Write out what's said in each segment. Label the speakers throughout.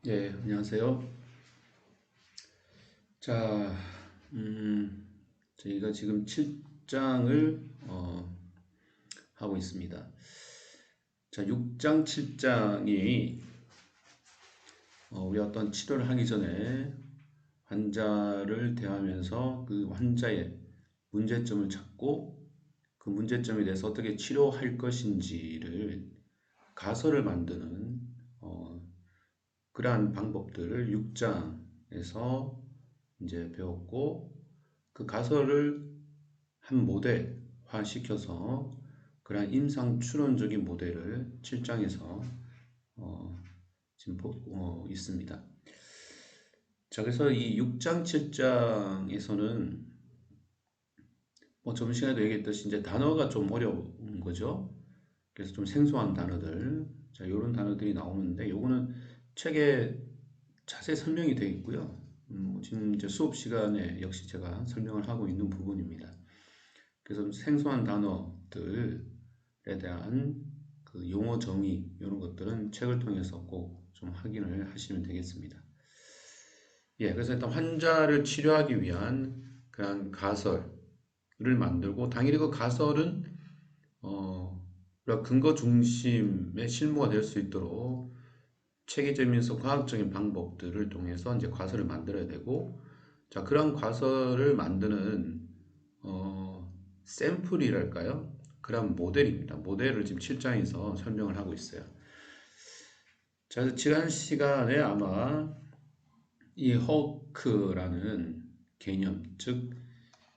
Speaker 1: 네, 안녕하세요. 자, 저희가 지금 7장을 하고 있습니다. 자, 6장, 7장이 우리 어떤 치료를 하기 전에 환자를 대하면서 그 환자의 문제점을 찾고 그 문제점에 대해서 어떻게 치료할 것인지를 가설을 만드는 그러한 방법들을 6장에서 이제 배웠고 그 가설을 한 모델화 시켜서 그러한 임상 추론적인 모델을 7장에서 지금 있습니다. 자, 그래서 이 6장, 7장에서는 뭐 점심시간에도 얘기했듯이 이제 단어가 좀 어려운 거죠. 그래서 좀 생소한 단어들, 자, 이런 단어들이 나오는데 요거는 책에 자세히 설명이 되어 있고요. 지금 이제 수업 시간에 역시 제가 설명을 하고 있는 부분입니다. 그래서 생소한 단어들에 대한 그 용어 정의 이런 것들은 책을 통해서 꼭 좀 확인을 하시면 되겠습니다. 예, 그래서 일단 환자를 치료하기 위한 그런 가설을 만들고 당연히 그 가설은 근거 중심의 실무가 될 수 있도록 체계적이면서 과학적인 방법들을 통해서 이제 가설을 만들어야 되고, 자, 그런 가설을 만드는 샘플이랄까요? 그런 모델입니다. 모델을 지금 7장에서 설명을 하고 있어요. 자, 그래서 지난 시간에 아마 이 허크라는 개념, 즉,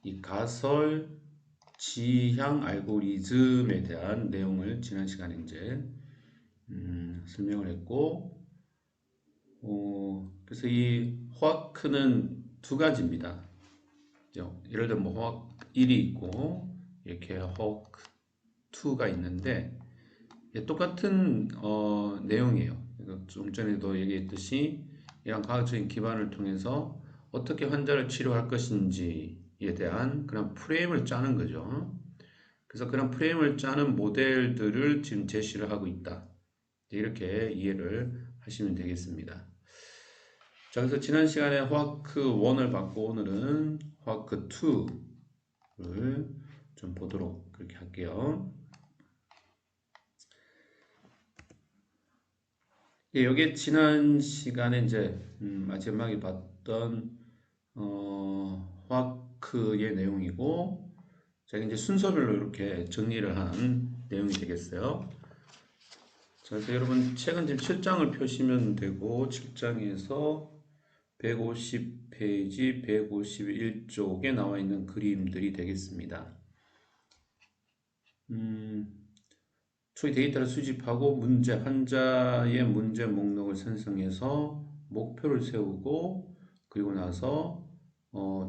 Speaker 1: 이 가설 지향 알고리즘에 대한 내용을 지난 시간에 이제 설명을 했고, 그래서 이 허크는 두 가지입니다. 예를 들면 뭐 허크 1이 있고 이렇게 허크 2가 있는데 똑같은 내용이에요. 좀 전에도 얘기했듯이 이런 과학적인 기반을 통해서 어떻게 환자를 치료할 것인지에 대한 그런 프레임을 짜는 거죠. 그래서 그런 프레임을 짜는 모델들을 지금 제시를 하고 있다. 이렇게 이해를 하시면 되겠습니다. 자, 그래서 지난 시간에 화크 1을 받고 오늘은 화크 2를 좀 보도록 그렇게 할게요. 예, 여기 지난 시간에 이제 마지막에 봤던 화크의 내용이고 제가 이제 순서별로 이렇게 정리를 한 내용이 되겠어요. 자, 그래서 여러분 책은 지금 7장을 펴시면 되고 7장에서 150페이지, 151쪽에 나와 있는 그림들이 되겠습니다. 초기 데이터를 수집하고 환자의 문제 목록을 생성해서 목표를 세우고 그리고 나서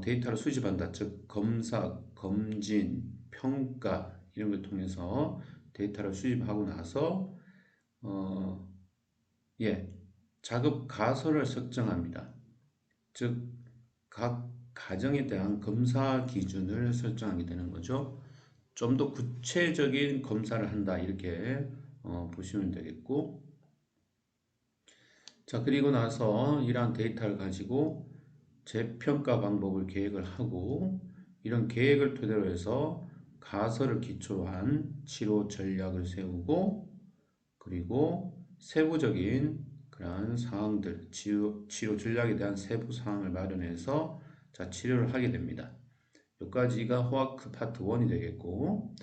Speaker 1: 데이터를 수집한다. 즉 검사, 검진, 평가 이런 걸 통해서 데이터를 수집하고 나서 예, 작업 가설을 설정합니다. 즉 각 가정에 대한 검사 기준을 설정하게 되는 거죠. 좀 더 구체적인 검사를 한다 이렇게 보시면 되겠고, 자, 그리고 나서 이러한 데이터를 가지고 재평가 방법을 계획을 하고 이런 계획을 토대로 해서 가설을 기초로 한 치료 전략을 세우고 그리고 세부적인 그러한 사항들 치료 전략에 대한 세부 사항을 마련해서 자, 치료를 하게 됩니다. 여기까지가 호아크 파트 1이 되겠고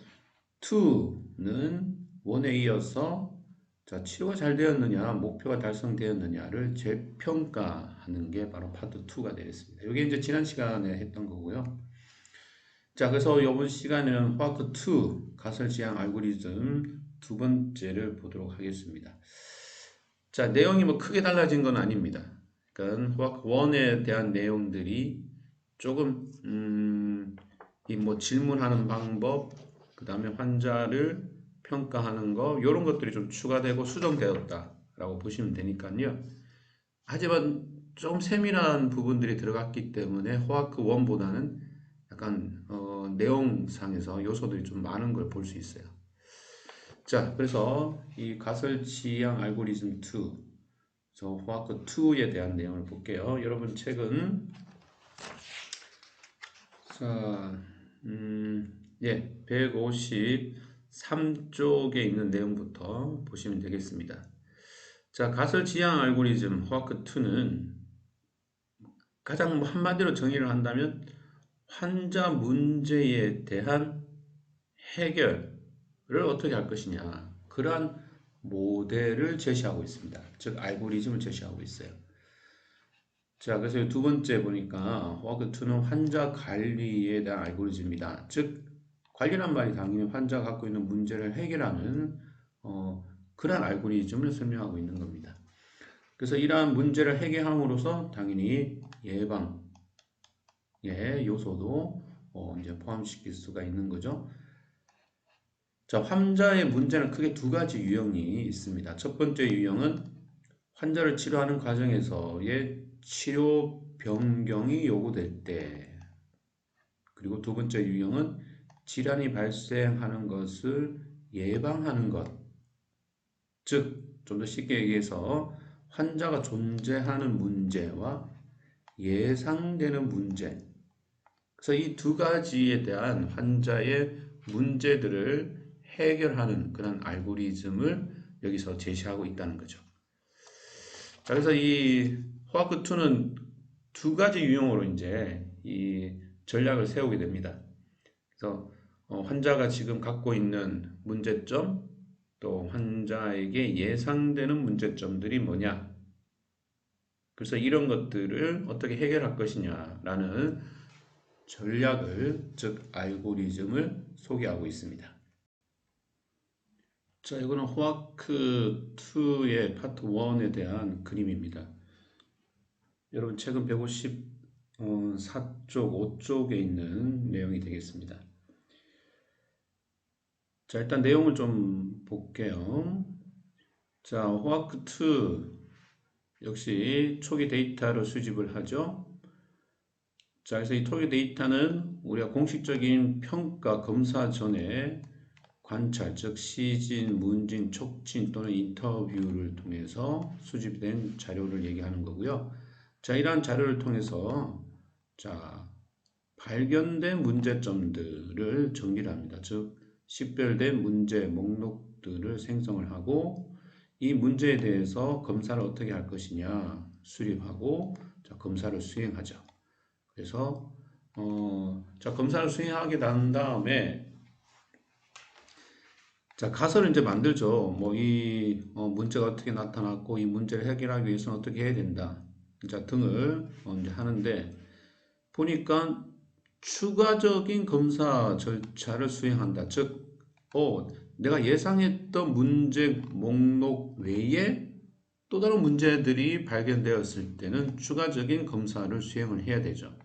Speaker 1: 2는 1에 이어서 자, 치료가 잘 되었느냐, 목표가 달성되었느냐를 재평가하는 게 바로 파트 2가 되겠습니다. 이게 이제 지난 시간에 했던 거고요. 자, 그래서 이번 시간에는 화크 2 가설 지향 알고리즘 두 번째를 보도록 하겠습니다. 자, 내용이 뭐 크게 달라진 건 아닙니다. 그러니까 화크 1에 대한 내용들이 조금 이 뭐 질문하는 방법, 그 다음에 환자를 평가하는 거 이런 것들이 좀 추가되고 수정되었다라고 보시면 되니까요. 하지만 좀 세밀한 부분들이 들어갔기 때문에 호아크 1보다는 약간 내용상에서 요소들이 좀 많은 걸 볼 수 있어요. 자, 그래서 이 가설 지향 알고리즘 2, 그래서 화크 2에 대한 내용을 볼게요. 여러분 책은 자, 153쪽에 있는 내용부터 보시면 되겠습니다. 자, 가설 지향 알고리즘 화크 2는 가장 한마디로 정의를 한다면 환자 문제에 대한 해결을 어떻게 할 것이냐, 그러한 모델을 제시하고 있습니다. 즉 알고리즘을 제시하고 있어요. 자, 그래서 두 번째 보니까 워크2는 환자 관리에 대한 알고리즘이다. 즉 관리란 말이 당연히 환자가 갖고 있는 문제를 해결하는 그러한 알고리즘을 설명하고 있는 겁니다. 그래서 이러한 문제를 해결함으로써 당연히 예방의 요소도 이제 포함시킬 수가 있는 거죠. 자, 환자의 문제는 크게 두 가지 유형이 있습니다. 첫 번째 유형은 환자를 치료하는 과정에서의 치료 변경이 요구될 때, 그리고 두 번째 유형은 질환이 발생하는 것을 예방하는 것, 즉 좀 더 쉽게 얘기해서 환자가 존재하는 문제와 예상되는 문제, 그래서 이 두 가지에 대한 환자의 문제들을 해결하는 그런 알고리즘을 여기서 제시하고 있다는 거죠. 자, 그래서 이 화크2는 두 가지 유형으로 이제 이 전략을 세우게 됩니다. 그래서 환자가 지금 갖고 있는 문제점, 또 환자에게 예상되는 문제점들이 뭐냐, 그래서 이런 것들을 어떻게 해결할 것이냐라는 전략을, 즉 알고리즘을 소개하고 있습니다. 자, 이거는 화크2의 파트 1에 대한 그림입니다. 여러분 책은 154쪽 5쪽에 있는 내용이 되겠습니다. 자, 일단 내용을 좀 볼게요. 자, 화크2 역시 초기 데이터를 수집을 하죠. 자, 그래서 이 초기 데이터는 우리가 공식적인 평가 검사 전에 관찰, 즉 시진, 문진, 촉진 또는 인터뷰를 통해서 수집된 자료를 얘기하는 거고요. 자, 이러한 자료를 통해서 자, 발견된 문제점들을 정리를 합니다. 즉, 식별된 문제 목록들을 생성을 하고 이 문제에 대해서 검사를 어떻게 할 것이냐 수립하고 자, 검사를 수행하죠. 그래서 자, 검사를 수행하게 난 다음에 자, 가설을 이제 만들죠. 뭐 이 문제가 어떻게 나타났고 이 문제를 해결하기 위해서는 어떻게 해야 된다. 자, 등을 이제 하는데 보니까 추가적인 검사 절차를 수행한다. 즉, 내가 예상했던 문제 목록 외에 또 다른 문제들이 발견되었을 때는 추가적인 검사를 수행을 해야 되죠.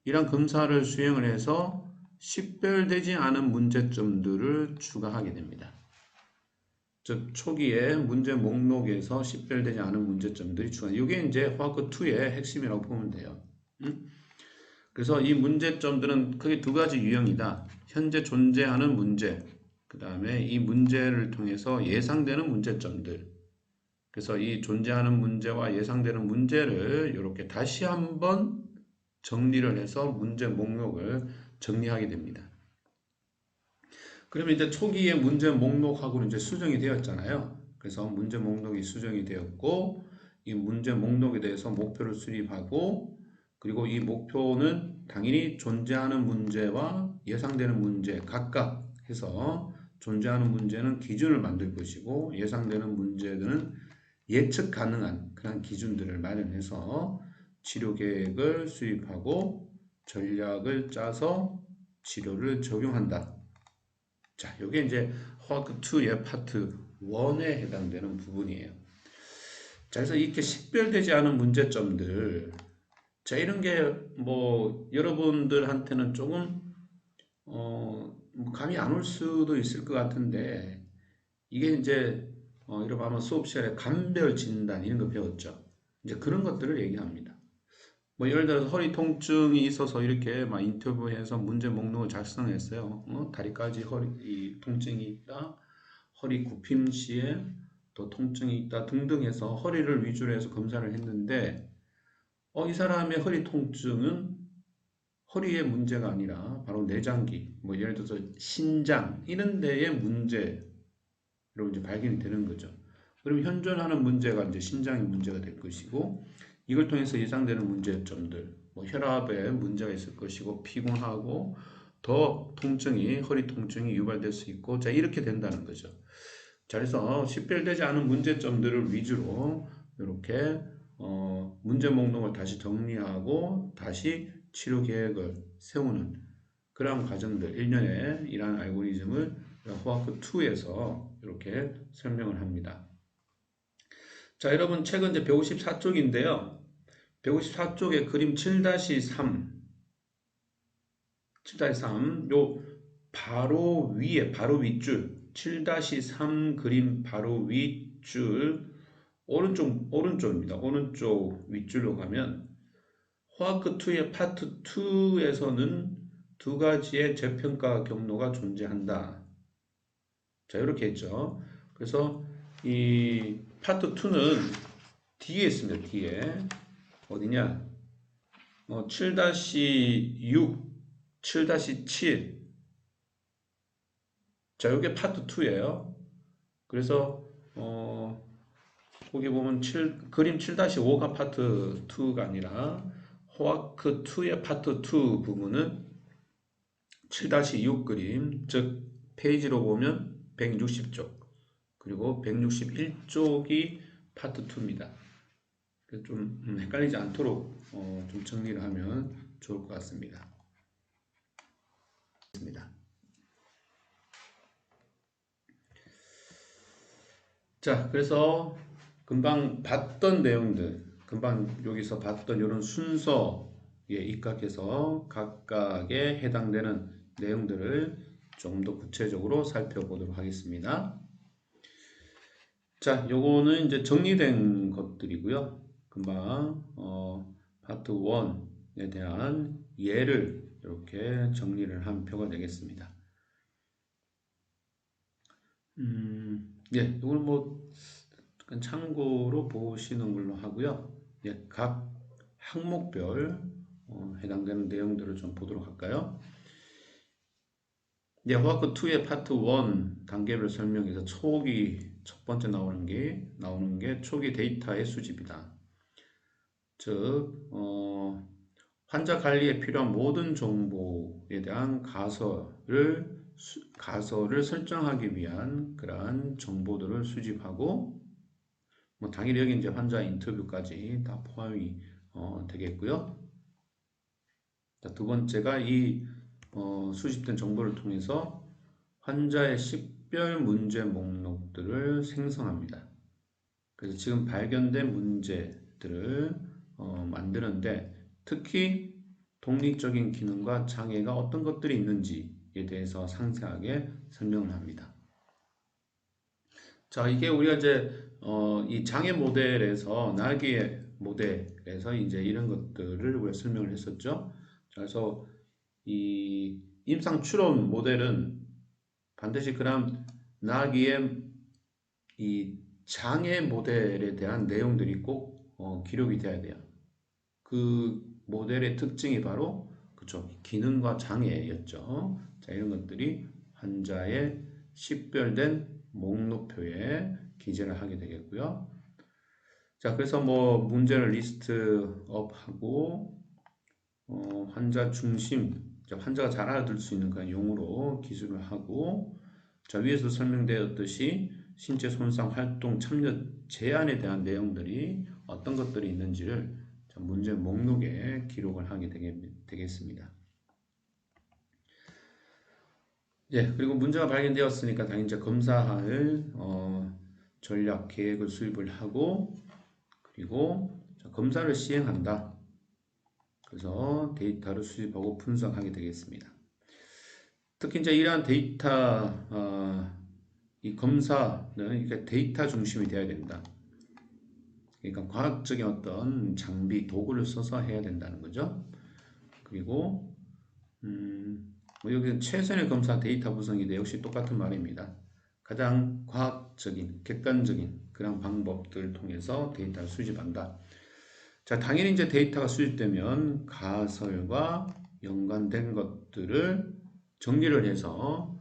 Speaker 1: 이런 검사를 수행을 해서 식별되지 않은 문제점들을 추가하게 됩니다. 즉 초기에 문제 목록에서 식별되지 않은 문제점들이 추가. 이게 이제 화크2의 핵심이라고 보면 돼요. 그래서 이 문제점들은 크게 두 가지 유형이다. 현재 존재하는 문제, 그 다음에 이 문제를 통해서 예상되는 문제점들. 그래서 이 존재하는 문제와 예상되는 문제를 이렇게 다시 한번 정리를 해서 문제 목록을 정리하게 됩니다. 그러면 이제 초기에 문제 목록하고는 이제 수정이 되었잖아요. 그래서 문제 목록이 수정이 되었고 이 문제 목록에 대해서 목표를 수립하고 그리고 이 목표는 당연히 존재하는 문제와 예상되는 문제 각각 해서 존재하는 문제는 기준을 만들 것이고 예상되는 문제들은 예측 가능한 그런 기준들을 마련해서 치료 계획을 수립하고 전략을 짜서 치료를 적용한다. 자, 이게 이제 화크2의 파트 1에 해당되는 부분이에요. 자, 그래서 이렇게 식별되지 않은 문제점들, 자, 이런 게 뭐 여러분들한테는 조금 뭐 감이 안 올 수도 있을 것 같은데 이게 이제 여러분 아마 수업 시간에 감별 진단 이런 거 배웠죠. 이제 그런 것들을 얘기합니다. 뭐 예를 들어서 허리 통증이 있어서 이렇게 막 인터뷰해서 문제 목록을 작성했어요. 다리까지 허리 통증이 있다. 허리 굽힘 시에 또 통증이 있다 등등 해서 허리를 위주로 해서 검사를 했는데 이 사람의 허리 통증은 허리의 문제가 아니라 바로 내장기, 뭐 예를 들어서 신장 이런 데의 문제로 이제 발견이 되는 거죠. 그럼 현존하는 문제가 이제 신장의 문제가 될 것이고 이걸 통해서 예상되는 문제점들, 뭐 혈압에 문제가 있을 것이고 피곤하고 더 통증이 허리 통증이 유발될 수 있고 자 이렇게 된다는 거죠. 자 그래서 식별되지 않은 문제점들을 위주로 이렇게 문제 목록을 다시 정리하고 다시 치료 계획을 세우는 그러한 과정들 일련의 이러한 알고리즘을 호아크2에서 이렇게 설명을 합니다. 자 여러분 책은 이제 154쪽인데요. 154쪽에 그림 7-3 요 바로 위에 바로 윗줄 7-3 그림 바로 윗줄 오른쪽입니다. 오른쪽 윗줄로 가면 호아크2의 파트 2에서는 두 가지의 재평가 경로가 존재한다. 자, 이렇게 했죠. 그래서 이 파트 2는 뒤에 있습니다. 뒤에. 어디냐? 7-6, 7-7. 자, 이게 파트 2예요. 그래서 거기 보면 그림 7-5가 파트 2가 아니라 호아크 2의 파트 2 부분은 7-6 그림, 즉 페이지로 보면 160쪽 그리고 161쪽이 파트 2입니다. 좀 헷갈리지 않도록 좀 정리를 하면 좋을 것 같습니다. 자, 그래서 금방 봤던 내용들, 금방 여기서 봤던 이런 순서에 입각해서 각각에 해당되는 내용들을 좀 더 구체적으로 살펴보도록 하겠습니다. 자, 요거는 이제 정리된 것들이고요. 금방 파트 1에 대한 예를 이렇게 정리를 한 표가 되겠습니다. 예, 이걸 뭐 참고로 보시는 걸로 하고요. 예, 각 항목별 해당되는 내용들을 좀 보도록 할까요? 예, 호아크 2의 파트 1 단계별 설명에서 초기 첫 번째 나오는 게 초기 데이터의 수집이다. 즉 환자 관리에 필요한 모든 정보에 대한 가설을 설정하기 위한 그러한 정보들을 수집하고 뭐 당연히 여기 이제 환자 인터뷰까지 다 포함이 되겠고요. 자, 두 번째가 이 수집된 정보를 통해서 환자의 식별 문제 목록들을 생성합니다. 그래서 지금 발견된 문제들을 만드는데 특히 독립적인 기능과 장애가 어떤 것들이 있는지에 대해서 상세하게 설명을 합니다. 자, 이게 우리가 이제 이 장애 모델에서 날개 모델에서 이제 이런 것들을 우리가 설명을 했었죠. 그래서 이 임상 추론 모델은 반드시 그런 나기의 이 장애 모델에 대한 내용들이 꼭 기록이 돼야 돼요. 그 모델의 특징이 바로 그쵸 기능과 장애였죠. 자 이런 것들이 환자의 식별된 목록표에 기재를 하게 되겠고요. 자 그래서 뭐 문제를 리스트업하고 환자 중심 환자가 잘 알아들 수 있는 그런 용어로 기술을 하고 자 위에서 설명되었듯이 신체 손상 활동 참여 제한에 대한 내용들이 어떤 것들이 있는지를 문제 목록에 기록을 하게 되겠습니다. 예, 그리고 문제가 발견되었으니까 당연히 이제 검사할 전략 계획을 수립을 하고 그리고 검사를 시행한다. 그래서 데이터를 수집하고 분석하게 되겠습니다. 특히 이제 이러한 데이터 이 검사는 그러니까 데이터 중심이 되어야 된다. 그러니까 과학적인 어떤 장비, 도구를 써서 해야 된다는 거죠. 그리고 뭐 여기 최선의 검사 데이터 구성인데 역시 똑같은 말입니다. 가장 과학적인, 객관적인 그런 방법들을 통해서 데이터를 수집한다. 자, 당연히 이제 데이터가 수집되면 가설과 연관된 것들을 정리를 해서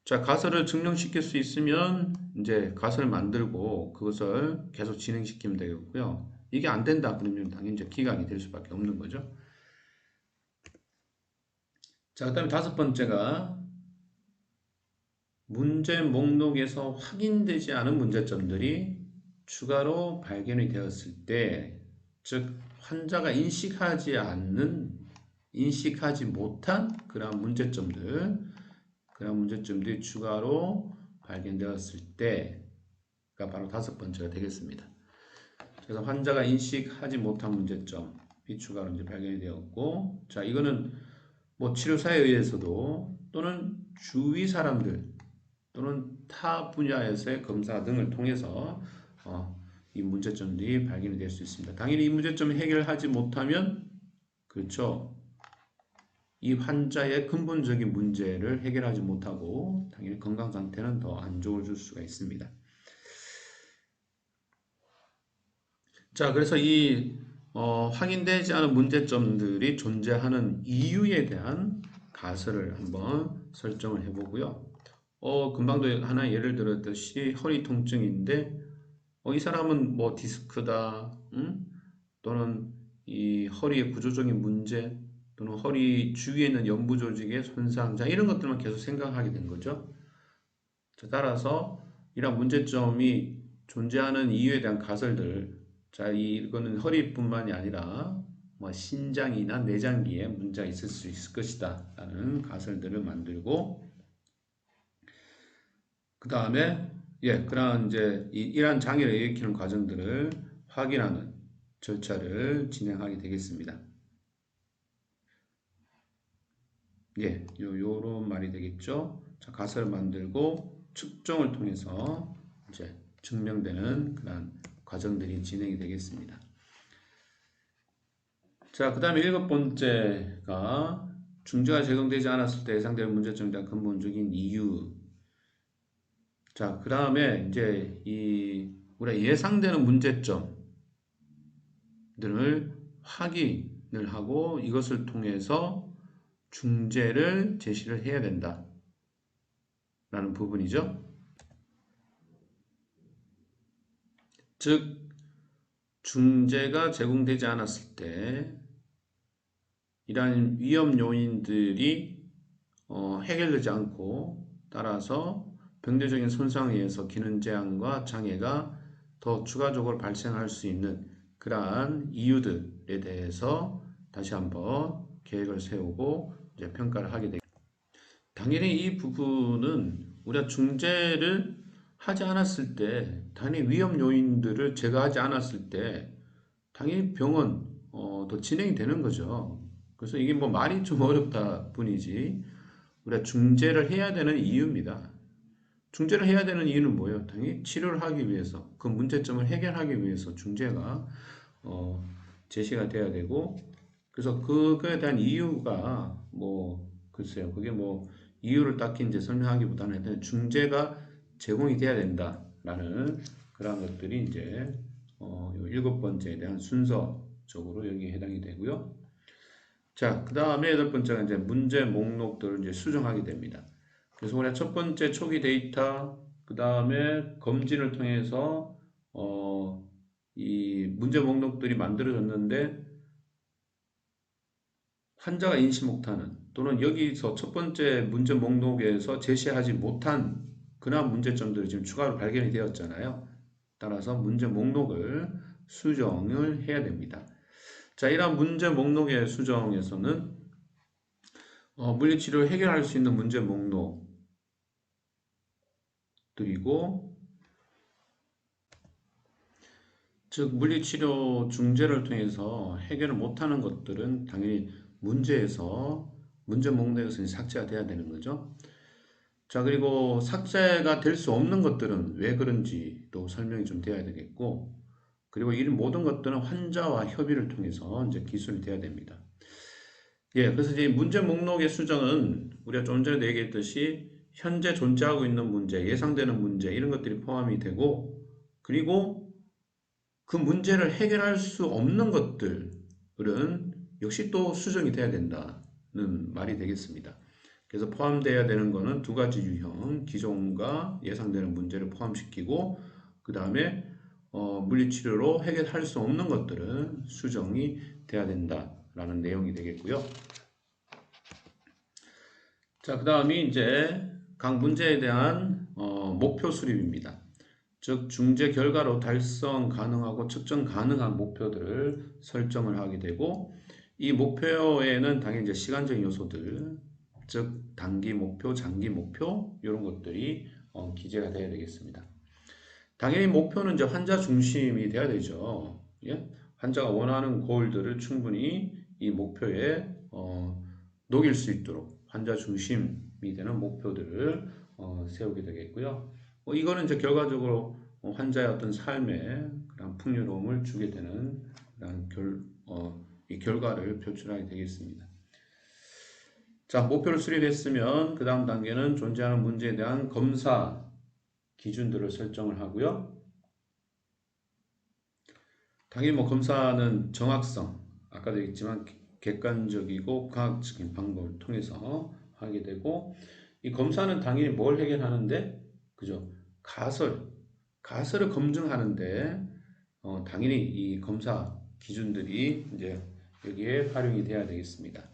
Speaker 1: 자, 가설을 증명시킬 수 있으면 이제 가설을 만들고 그것을 계속 진행시키면 되겠고요. 이게 안 된다 그러면 당연히 이제 기각이 될 수밖에 없는 거죠. 자, 그다음에 다섯 번째가 문제 목록에서 확인되지 않은 문제점들이 추가로 발견이 되었을 때, 즉 환자가 인식하지 못한 그런 문제점들이 추가로 발견되었을 때가 바로 다섯 번째가 되겠습니다. 그래서 환자가 인식하지 못한 문제점이 추가로 이제 발견이 되었고, 자, 이거는 뭐 치료사에 의해서도 또는 주위 사람들 또는 타 분야에서의 검사 등을 통해서 이 문제점들이 발견이 될 수 있습니다. 당연히 이 문제점을 해결하지 못하면 그렇죠. 이 환자의 근본적인 문제를 해결하지 못하고 당연히 건강 상태는 더 안 좋아질 수가 있습니다. 자, 그래서 이 확인되지 않은 문제점들이 존재하는 이유에 대한 가설을 한번 설정을 해보고요. 금방도 하나 예를 들었듯이 허리 통증인데, 이 사람은 뭐 디스크다, 또는 이 허리의 구조적인 문제, 또는 허리 주위에 있는 연부 조직의 손상, 자, 이런 것들만 계속 생각하게 된 거죠. 자, 따라서 이런 문제점이 존재하는 이유에 대한 가설들, 자, 이거는 허리뿐만이 아니라 뭐 신장이나 내장기에 문제가 있을 수 있을 것이다 라는 가설들을 만들고, 그 다음에 그러한 이제 이러한 장애를 일으키는 과정들을 확인하는 절차를 진행하게 되겠습니다. 요런 말이 되겠죠. 자, 가설을 만들고 측정을 통해서 이제 증명되는 그런 과정들이 진행이 되겠습니다. 자, 그 다음에 일곱 번째가 중재가 제공되지 않았을 때 예상되는 문제점에 대한 근본적인 이유. 자, 그 다음에 이제 우리가 예상되는 문제점들을 확인을 하고 이것을 통해서 중재를 제시를 해야 된다 라는 부분이죠. 즉 중재가 제공되지 않았을 때 이러한 위험 요인들이 해결되지 않고, 따라서 병리적인 손상에 의해서 기능 제한과 장애가 더 추가적으로 발생할 수 있는 그러한 이유들에 대해서 다시 한번 계획을 세우고 이제 평가를 하게 됩니다. 당연히 이 부분은 우리가 중재를 하지 않았을 때, 당연히 위험 요인들을 제거하지 않았을 때 당연히 병은 더 진행이 되는 거죠. 그래서 이게 뭐 말이 좀 어렵다 뿐이지 우리가 중재를 해야 되는 이유입니다. 중재를 해야 되는 이유는 뭐예요? 당연히 치료를 하기 위해서, 그 문제점을 해결하기 위해서 중재가 제시가 돼야 되고, 그래서 그거에 대한 이유가 뭐 글쎄요, 그게 뭐 이유를 딱히 이제 설명하기보다는 일단 중재가 제공이 돼야 된다라는 그런 것들이 이제 일곱 번째에 대한 순서적으로 여기에 해당이 되고요. 자, 그 다음에 여덟 번째가 이제 문제 목록들을 이제 수정하게 됩니다. 그래서 우리가 첫 번째 초기 데이터, 그 다음에 검진을 통해서 이 문제 목록들이 만들어졌는데 환자가 인식 못하는, 또는 여기서 첫 번째 문제 목록에서 제시하지 못한 그러한 문제점들이 지금 추가로 발견이 되었잖아요. 따라서 문제 목록을 수정을 해야 됩니다. 자, 이러한 문제 목록의 수정에서는 물리치료를 해결할 수 있는 문제 목록들이고, 즉 물리치료 중재를 통해서 해결을 못하는 것들은 당연히 문제 목록에서 삭제가 돼야 되는 거죠. 자, 그리고 삭제가 될 수 없는 것들은 왜 그런지도 설명이 좀 돼야 되겠고, 그리고 이 모든 것들은 환자와 협의를 통해서 이제 기술이 돼야 됩니다. 그래서 이제 문제 목록의 수정은 우리가 좀 전에도 얘기했듯이 현재 존재하고 있는 문제, 예상되는 문제 이런 것들이 포함이 되고 그리고 그 문제를 해결할 수 없는 것들은 역시 또 수정이 돼야 된다는 말이 되겠습니다. 그래서 포함되어야 되는 거는 두 가지 유형, 기존과 예상되는 문제를 포함시키고 그 다음에 물리치료로 해결할 수 없는 것들은 수정이 돼야 된다라는 내용이 되겠고요. 자, 그 다음이 이제 각 문제에 대한 목표 수립입니다. 즉, 중재 결과로 달성 가능하고 측정 가능한 목표들을 설정을 하게 되고 이 목표에는 당연히 이제 시간적인 요소들, 즉 단기 목표, 장기 목표 이런 것들이 기재가 돼야 되겠습니다. 당연히 목표는 이제 환자 중심이 돼야 되죠. 예? 환자가 원하는 골들을 충분히 이 목표에 녹일 수 있도록 환자 중심이 되는 목표들을 세우게 되겠고요. 이거는 이제 결과적으로 환자의 어떤 삶에 그런 풍요로움을 주게 되는 그런 이 결과를 표출하게 되겠습니다. 자, 목표를 수립했으면 그 다음 단계는 존재하는 문제에 대한 검사 기준들을 설정을 하고요. 당연히 뭐 검사는 정확성, 아까도 얘기했지만 객관적이고 과학적인 방법을 통해서 하게 되고 이 검사는 당연히 뭘 해결하는데 그죠? 가설을 검증하는데 당연히 이 검사 기준들이 이제 여기에 활용이 돼야 되겠습니다.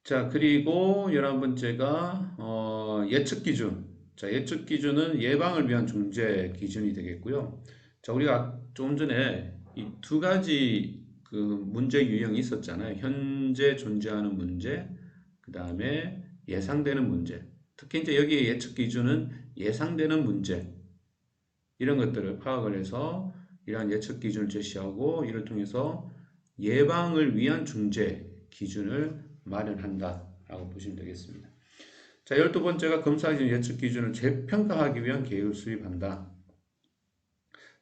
Speaker 1: 자, 그리고 11번째가 예측 기준. 자, 예측 기준은 예방을 위한 중재 기준이 되겠고요. 자, 우리가 조금 전에 이 두 가지 그 문제 유형이 있었잖아요. 현재 존재하는 문제, 그 다음에 예상되는 문제. 특히 이제 여기에 예측 기준은 예상되는 문제, 이런 것들을 파악을 해서 이러한 예측 기준을 제시하고 이를 통해서 예방을 위한 중재 기준을 마련한다라고 보시면 되겠습니다. 자, 12번째가 검사 기준 예측 기준을 재평가하기 위한 계획을 수립한다.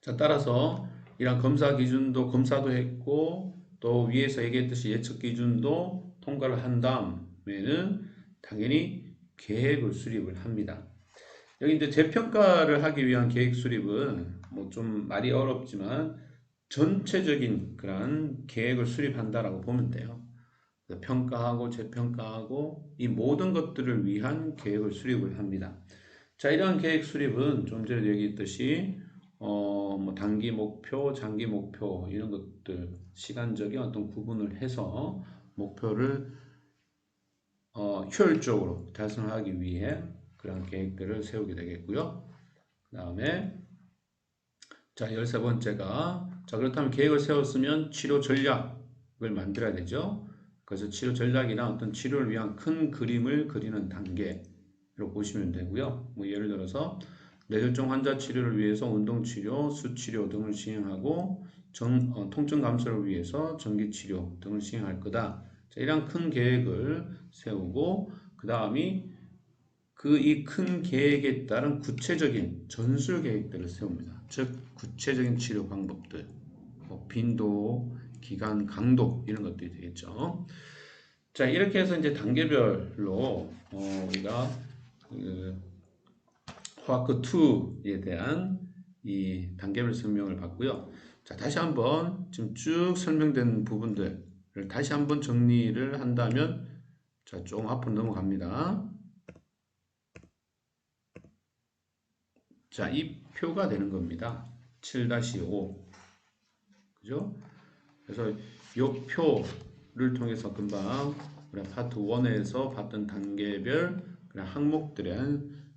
Speaker 1: 자, 따라서 이런 검사 기준도 검사도 했고 또 위에서 얘기했듯이 예측 기준도 통과를 한 다음에는 당연히 계획을 수립을 합니다. 여기 이제 재평가를 하기 위한 계획 수립은 뭐 좀 말이 어렵지만 전체적인 그런 계획을 수립한다라고 보면 돼요. 평가하고 재평가하고 이 모든 것들을 위한 계획을 수립을 합니다. 자, 이러한 계획 수립은 좀 전에 얘기했듯이 뭐 단기 목표, 장기 목표 이런 것들 시간적인 어떤 구분을 해서 목표를 효율적으로 달성하기 위해 그런 계획들을 세우게 되겠고요. 그 다음에 자, 13번째가 자, 그렇다면 계획을 세웠으면 치료 전략을 만들어야 되죠. 그래서 치료 전략이나 어떤 치료를 위한 큰 그림을 그리는 단계로 보시면 되고요. 뭐 예를 들어서 뇌졸중 환자 치료를 위해서 운동치료, 수치료 등을 시행하고 통증 감소를 위해서 전기치료 등을 시행할 거다. 자, 이런 큰 계획을 세우고 그 다음이 이 큰 계획에 따른 구체적인 전술 계획들을 세웁니다. 즉 구체적인 치료 방법들, 뭐 빈도, 기간, 강도 이런 것들이 되겠죠. 자, 이렇게 해서 이제 단계별로 우리가 화크 2에 대한 이 단계별 설명을 봤고요. 자, 다시 한번 지금 쭉 설명된 부분들을 다시 한번 정리를 한다면 자, 조금 앞으로 넘어갑니다. 자, 이 표가 되는 겁니다. 7-5. 그죠? 그래서 이 표를 통해서 금방 우리 파트 1에서 봤던 단계별 항목들에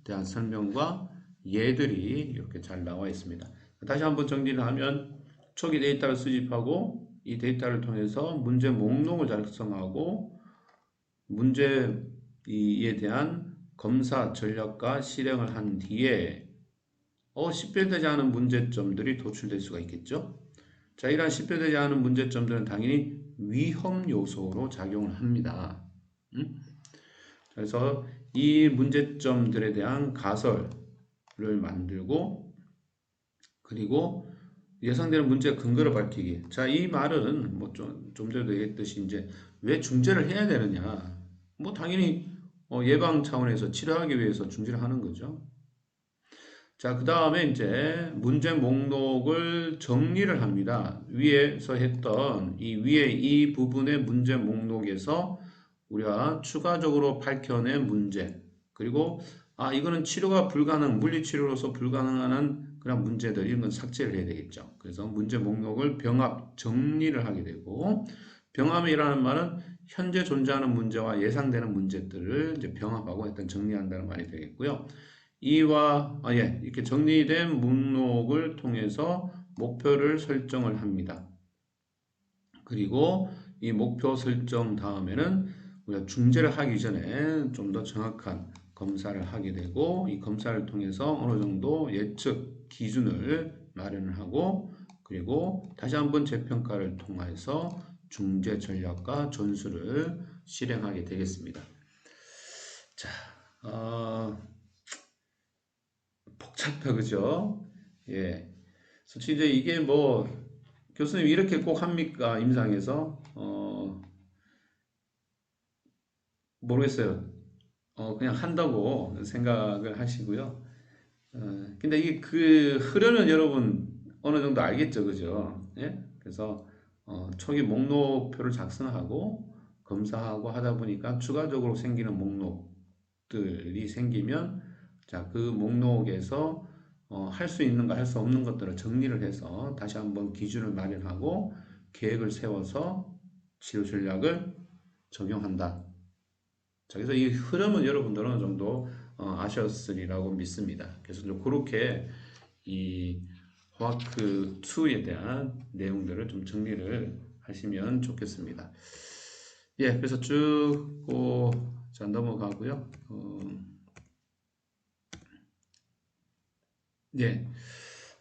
Speaker 1: 대한 설명과 예들이 이렇게 잘 나와 있습니다. 다시 한번 정리를 하면 초기 데이터를 수집하고 이 데이터를 통해서 문제 목록을 작성하고 문제에 대한 검사 전략과 실행을 한 뒤에 식별되지 않은 문제점들이 도출될 수가 있겠죠. 자, 이러한 식별되지 않은 문제점들은 당연히 위험 요소로 작용을 합니다. 그래서 이 문제점들에 대한 가설을 만들고 그리고 예상되는 문제의 근거를 밝히기. 자, 이 말은 뭐 좀 전에도 얘기했듯이 이제 왜 중재를 해야 되느냐. 뭐 당연히 예방 차원에서 치료하기 위해서 중지를 하는 거죠. 자, 그 다음에 이제 문제 목록을 정리를 합니다. 위에서 했던 이 위에 이 부분의 문제 목록에서 우리가 추가적으로 밝혀낸 문제, 그리고 이거는 치료가 불가능, 물리치료로서 불가능한 그런 문제들, 이런 건 삭제를 해야 되겠죠. 그래서 문제 목록을 병합, 정리를 하게 되고, 병합이라는 말은 현재 존재하는 문제와 예상되는 문제들을 이제 병합하고 일단 정리한다는 말이 되겠고요. 이렇게 정리된 목록을 통해서 목표를 설정을 합니다. 그리고 이 목표 설정 다음에는 우리가 중재를 하기 전에 좀 더 정확한 검사를 하게 되고, 이 검사를 통해서 어느 정도 예측 기준을 마련을 하고, 그리고 다시 한번 재평가를 통해서 중재 전략과 전술을 실행하게 되겠습니다. 자, 복잡해, 그죠? 예. 솔직히 이제 이게 뭐, 교수님 이렇게 꼭 합니까? 임상에서? 모르겠어요. 그냥 한다고 생각을 하시고요. 근데 이게 그 흐름은 여러분 어느 정도 알겠죠, 그죠? 예? 그래서 초기 목록표를 작성하고 검사하고 하다 보니까 추가적으로 생기는 목록들이 생기면 자, 그 목록에서 할 수 있는가 할 수 없는 것들을 정리를 해서 다시 한번 기준을 마련하고 계획을 세워서 치료 전략을 적용한다. 자, 그래서 이 흐름은 여러분들은 어느 정도 아셨으리라고 믿습니다. 그래서 좀 그렇게 이 화크 2에 대한 내용들을 좀 정리를 하시면 좋겠습니다. 예, 그래서 쭉 자, 넘어가고요. 예.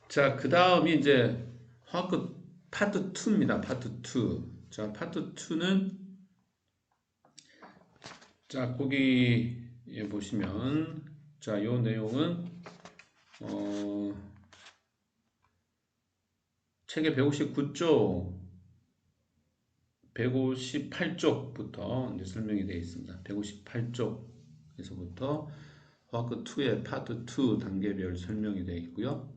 Speaker 1: 자, 그 다음이 이제 화크 파트 2입니다. 파트 2. 자, 파트 2는 자, 거기에 보시면 자, 요 내용은 책의 159쪽, 158쪽부터 이제 설명이 되어 있습니다. 158쪽에서부터 화크 2의 파트 2 단계별 설명이 되어 있고요.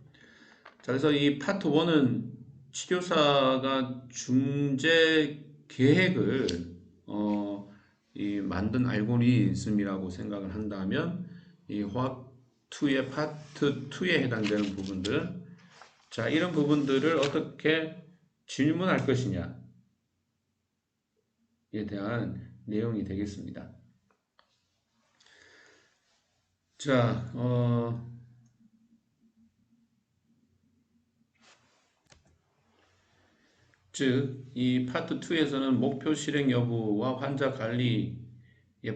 Speaker 1: 자, 그래서 이 파트 1은 치료사가 중재 계획을 만든 알고리즘이라고 생각을 한다면 이 화학 2의 파트 2에 해당되는 부분들, 자, 이런 부분들을 어떻게 질문할 것이냐에 대한 내용이 되겠습니다. 자, 즉, 이 파트 2에서는 목표 실행 여부와 환자 관리의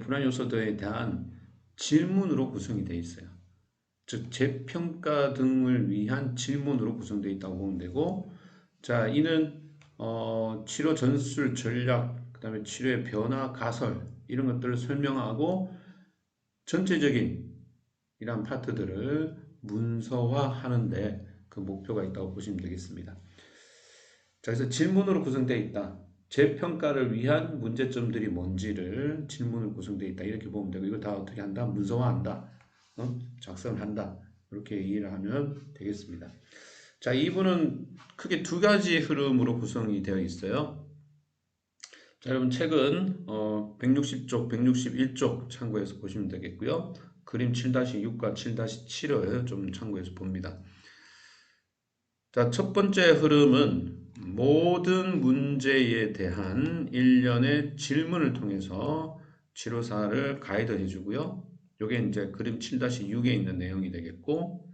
Speaker 1: 불안 요소들에 대한 질문으로 구성이 되어 있어요. 즉, 재평가 등을 위한 질문으로 구성되어 있다고 보면 되고, 자, 이는 치료 전술 전략, 그 다음에 치료의 변화 가설 이런 것들을 설명하고 전체적인 이러한 파트들을 문서화하는데 그 목표가 있다고 보시면 되겠습니다. 자, 그래서 질문으로 구성되어 있다. 재평가를 위한 문제점들이 뭔지를 질문으로 구성되어 있다. 이렇게 보면 되고, 이걸 다 어떻게 한다? 문서화한다. 작성을 한다. 이렇게 이해를 하면 되겠습니다. 자, 2부는 크게 두 가지 흐름으로 구성이 되어 있어요. 자, 여러분 책은 160쪽, 161쪽 참고해서 보시면 되겠고요. 그림 7-6과 7-7을 좀 참고해서 봅니다. 자, 첫 번째 흐름은 모든 문제에 대한 일련의 질문을 통해서 치료사를 가이드해 주고요. 요게 이제 그림 7-6에 있는 내용이 되겠고,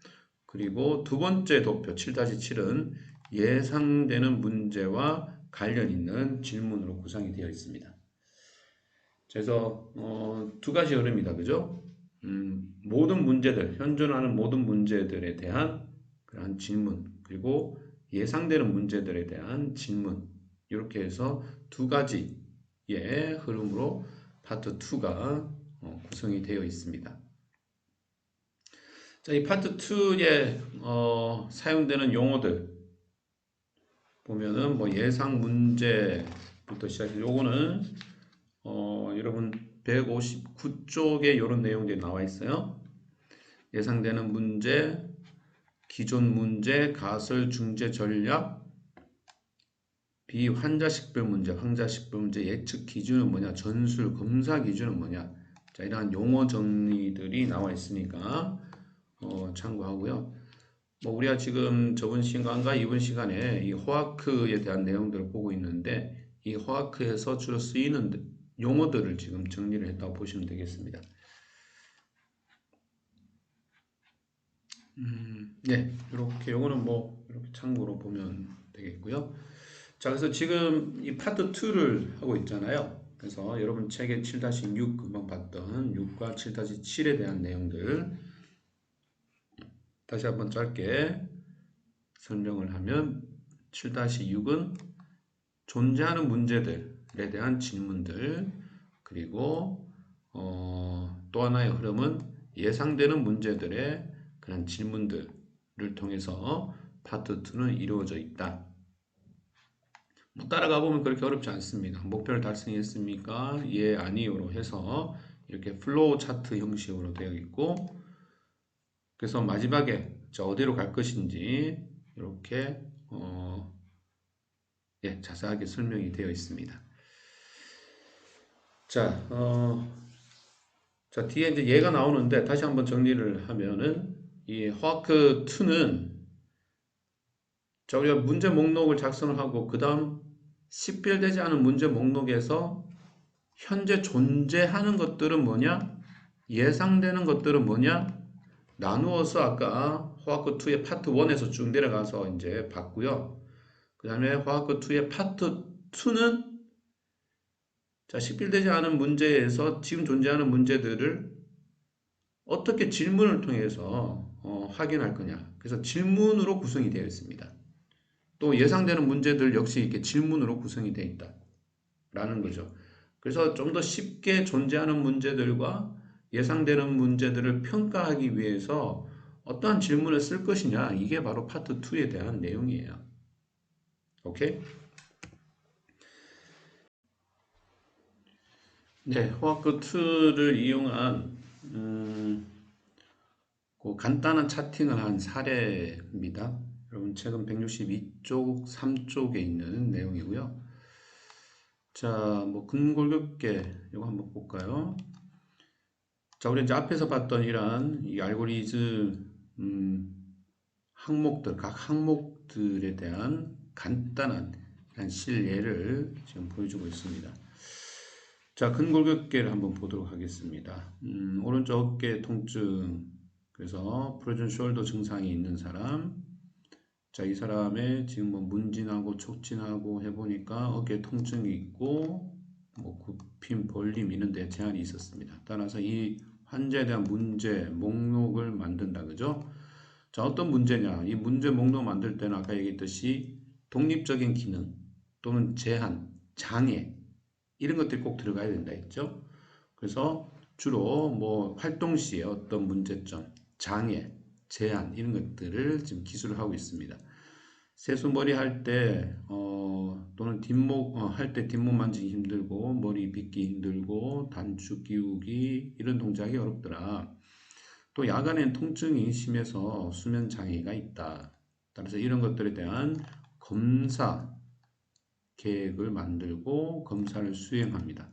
Speaker 1: 그리고 두 번째 도표 7-7은 예상되는 문제와 관련 있는 질문으로 구성이 되어 있습니다. 그래서 두 가지 흐름이다, 그죠? 모든 문제들, 현존하는 모든 문제들에 대한 그러한 질문, 그리고 예상되는 문제들에 대한 질문, 이렇게 해서 두 가지의 흐름으로 파트 2가 구성이 되어 있습니다. 자, 이 파트 2에 사용되는 용어들 보면은 뭐 예상 문제부터 시작해서 요거는 여러분 159쪽에 이런 내용들이 나와 있어요. 예상되는 문제, 기존 문제, 가설, 중재 전략, 비환자식별 문제, 환자식별 문제, 예측 기준은 뭐냐, 전술, 검사 기준은 뭐냐. 자, 이러한 용어 정리들이 나와 있으니까 참고하고요. 뭐 우리가 지금 저번 시간과 이번 시간에 이 호아크에 대한 내용들을 보고 있는데 이 호아크에서 주로 쓰이는 용어들을 지금 정리를 했다고 보시면 되겠습니다. 네, 이렇게 요거는 뭐 이렇게 참고로 보면 되겠고요. 자, 그래서 지금 이 파트 2를 하고 있잖아요. 그래서 여러분 책의 7-6 금방 봤던 6과 7-7에 대한 내용들 다시 한번 짧게 설명을 하면 7-6은 존재하는 문제들에 대한 질문들 그리고 또 하나의 흐름은 예상되는 문제들의 그런 질문들을 통해서 파트 2는 이루어져 있다. 뭐 따라가 보면 그렇게 어렵지 않습니다. 목표를 달성했습니까? 예, 아니요로 해서 이렇게 플로우 차트 형식으로 되어 있고 그래서 마지막에 어디로 갈 것인지 이렇게 예, 자세하게 설명이 되어 있습니다. 자, 자 뒤에 이제 얘가 나오는데 다시 한번 정리를 하면은 이 호아크 2는 자 우리가 문제 목록을 작성을 하고 그 다음 식별되지 않은 문제 목록에서 현재 존재하는 것들은 뭐냐? 예상되는 것들은 뭐냐? 나누어서 아까 호아크 2의 파트 1에서 쭉 내려가서 이제 봤고요. 그 다음에 호아크 2의 파트 2는 자, 식별되지 않은 문제에서 지금 존재하는 문제들을 어떻게 질문을 통해서 확인할 거냐. 그래서 질문으로 구성이 되어 있습니다. 또 예상되는 문제들 역시 이렇게 질문으로 구성이 되어 있다. 라는 거죠. 그래서 좀 더 쉽게 존재하는 문제들과 예상되는 문제들을 평가하기 위해서 어떠한 질문을 쓸 것이냐. 이게 바로 파트 2에 대한 내용이에요. 오케이? 네, 호아크 2를 이용한 그 간단한 차팅을 한 사례입니다. 여러분 책은 162쪽 3쪽에 있는 내용이고요. 자, 뭐 근골격계 이거 한번 볼까요? 자, 우리 이제 앞에서 봤던 이러한 이 알고리즘 항목들, 각 항목들에 대한 간단한 실예를 지금 보여주고 있습니다. 자, 근골격계를 한번 보도록 하겠습니다. 오른쪽 어깨 통증, 그래서 프로전 숄더 증상이 있는 사람. 자, 이 사람의 지금 뭐 문진하고 촉진하고 해보니까 어깨 통증이 있고, 뭐 굽힘, 벌림 이런 데 제한이 있었습니다. 따라서 이 환자에 대한 문제 목록을 만든다, 그죠? 자, 어떤 문제냐? 이 문제 목록 만들 때는 아까 얘기했듯이 독립적인 기능 또는 제한, 장애 이런 것들이 꼭 들어가야 된다 했죠. 그래서 주로 뭐 활동 시에 어떤 문제점, 장애, 제한 이런 것들을 지금 기술을 하고 있습니다. 세수머리 할 때, 또는 뒷목, 할 때 뒷목 만지기 힘들고, 머리 빗기 힘들고, 단추 끼우기, 이런 동작이 어렵더라. 또 야간엔 통증이 심해서 수면 장애가 있다. 따라서 이런 것들에 대한 검사 계획을 만들고 검사를 수행합니다.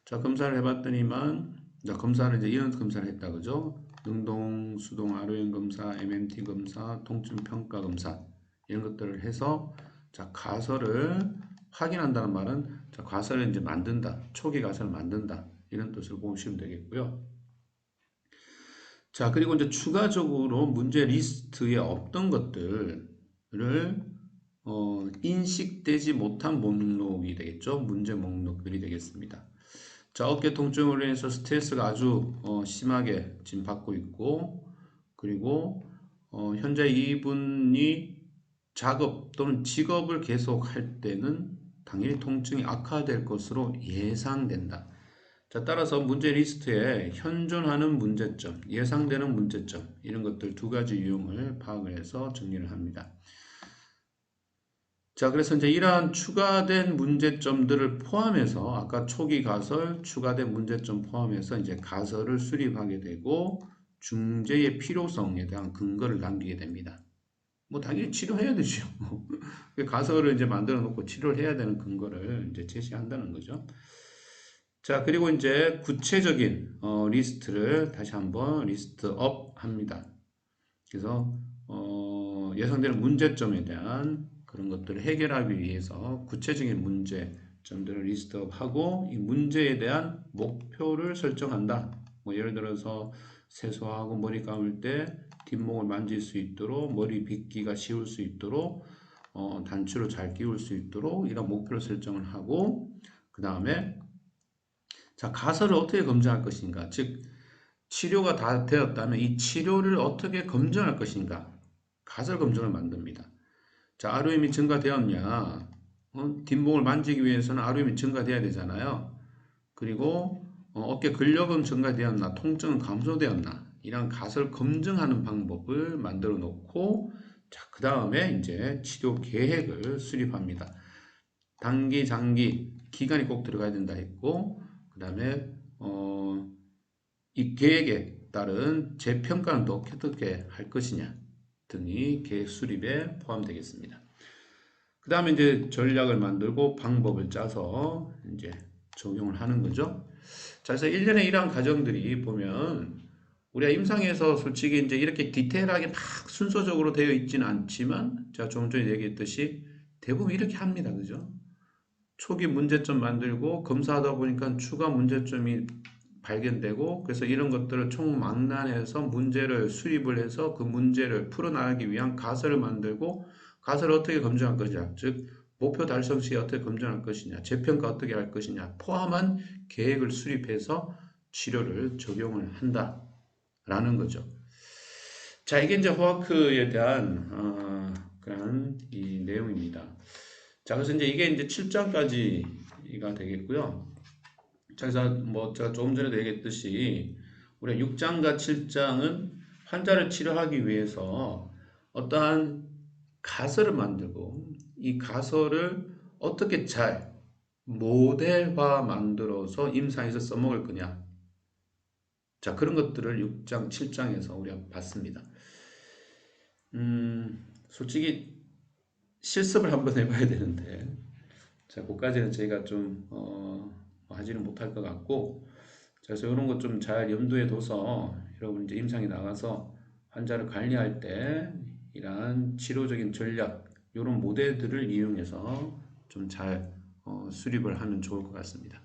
Speaker 1: 자, 검사를 해봤더니만, 자, 검사를 이제 이런 검사를 했다, 그죠? 능동, 수동, ROM 검사, MMT 검사, 통증 평가 검사 이런 것들을 해서 자, 가설을 확인한다는 말은 자, 가설을 이제 만든다, 초기 가설을 만든다 이런 뜻으로 보시면 되겠고요. 자, 그리고 이제 추가적으로 문제 리스트에 없던 것들을 인식되지 못한 목록이 되겠죠. 문제 목록들이 되겠습니다. 자, 어깨 통증으로 인해서 스트레스가 아주 심하게 지금 받고 있고, 그리고 현재 이분이 작업 또는 직업을 계속할 때는 당연히 통증이 악화될 것으로 예상된다. 자, 따라서 문제 리스트에 현존하는 문제점, 예상되는 문제점 이런 것들 두 가지 유형을 파악을 해서 정리를 합니다. 자, 그래서 이제 이러한 추가된 문제점들을 포함해서 아까 초기 가설 추가된 문제점 포함해서 이제 가설을 수립하게 되고 중재의 필요성에 대한 근거를 남기게 됩니다. 뭐 당연히 치료해야 되죠. 그 가설을 이제 만들어 놓고 치료를 해야 되는 근거를 이제 제시한다는 거죠. 자, 그리고 이제 구체적인 리스트를 다시 한번 리스트업 합니다. 그래서 예상되는 문제점에 대한 그런 것들을 해결하기 위해서 구체적인 문제점들을 리스트업하고 이 문제에 대한 목표를 설정한다. 뭐 예를 들어서 세수하고 머리 감을 때 뒷목을 만질 수 있도록 머리 빗기가 쉬울 수 있도록 단추를 잘 끼울 수 있도록 이런 목표를 설정을 하고 그 다음에 자 가설을 어떻게 검증할 것인가 즉 치료가 다 되었다면 이 치료를 어떻게 검증할 것인가 가설 검증을 만듭니다. 자, ROM이 증가되었냐? 뒷목을 만지기 위해서는 ROM이 증가돼야 되잖아요. 그리고 어깨 근력은 증가되었나? 통증은 감소되었나? 이런 가설 검증하는 방법을 만들어 놓고 자, 그 다음에 이제 치료 계획을 수립합니다. 단기, 장기, 기간이 꼭 들어가야 된다 했고 그 다음에 이 계획에 따른 재평가는 또 어떻게 할 것이냐 등이 계획 수립에 포함되겠습니다. 그 다음에 이제 전략을 만들고 방법을 짜서 이제 적용을 하는 거죠. 자, 그래서 1년에 이러한 과정들이 보면 우리가 임상에서 솔직히 이제 이렇게 디테일하게 막 순서적으로 되어 있지는 않지만 제가 조금 전에 얘기했듯이 대부분 이렇게 합니다. 그죠? 초기 문제점 만들고 검사하다 보니까 추가 문제점이 발견되고 그래서 이런 것들을 총망라해서 문제를 수립을 해서 그 문제를 풀어나가기 위한 가설을 만들고 가설을 어떻게 검증할 것이냐 즉 목표 달성 시에 어떻게 검증할 것이냐 재평가 어떻게 할 것이냐 포함한 계획을 수립해서 치료를 적용을 한다라는 거죠. 자 이게 이제 호아크에 대한 그런 이 내용입니다. 자 그래서 이제 이게 이제 7장까지가 되겠고요. 자, 그래서 뭐 제가 조금 전에도 얘기했듯이 우리가 6장과 7장은 환자를 치료하기 위해서 어떠한 가설을 만들고 이 가설을 어떻게 잘 모델화 만들어서 임상에서 써먹을 거냐. 자, 그런 것들을 6장, 7장에서 우리가 봤습니다. 솔직히 실습을 한번 해봐야 되는데, 자, 그까지는 저희가 좀, 하지는 못할 것 같고, 자, 그래서 이런 것 좀 잘 염두에 둬서 여러분 이제 임상에 나가서 환자를 관리할 때 이러한 치료적인 전략, 이런 모델들을 이용해서 좀 잘 수립을 하면 좋을 것 같습니다.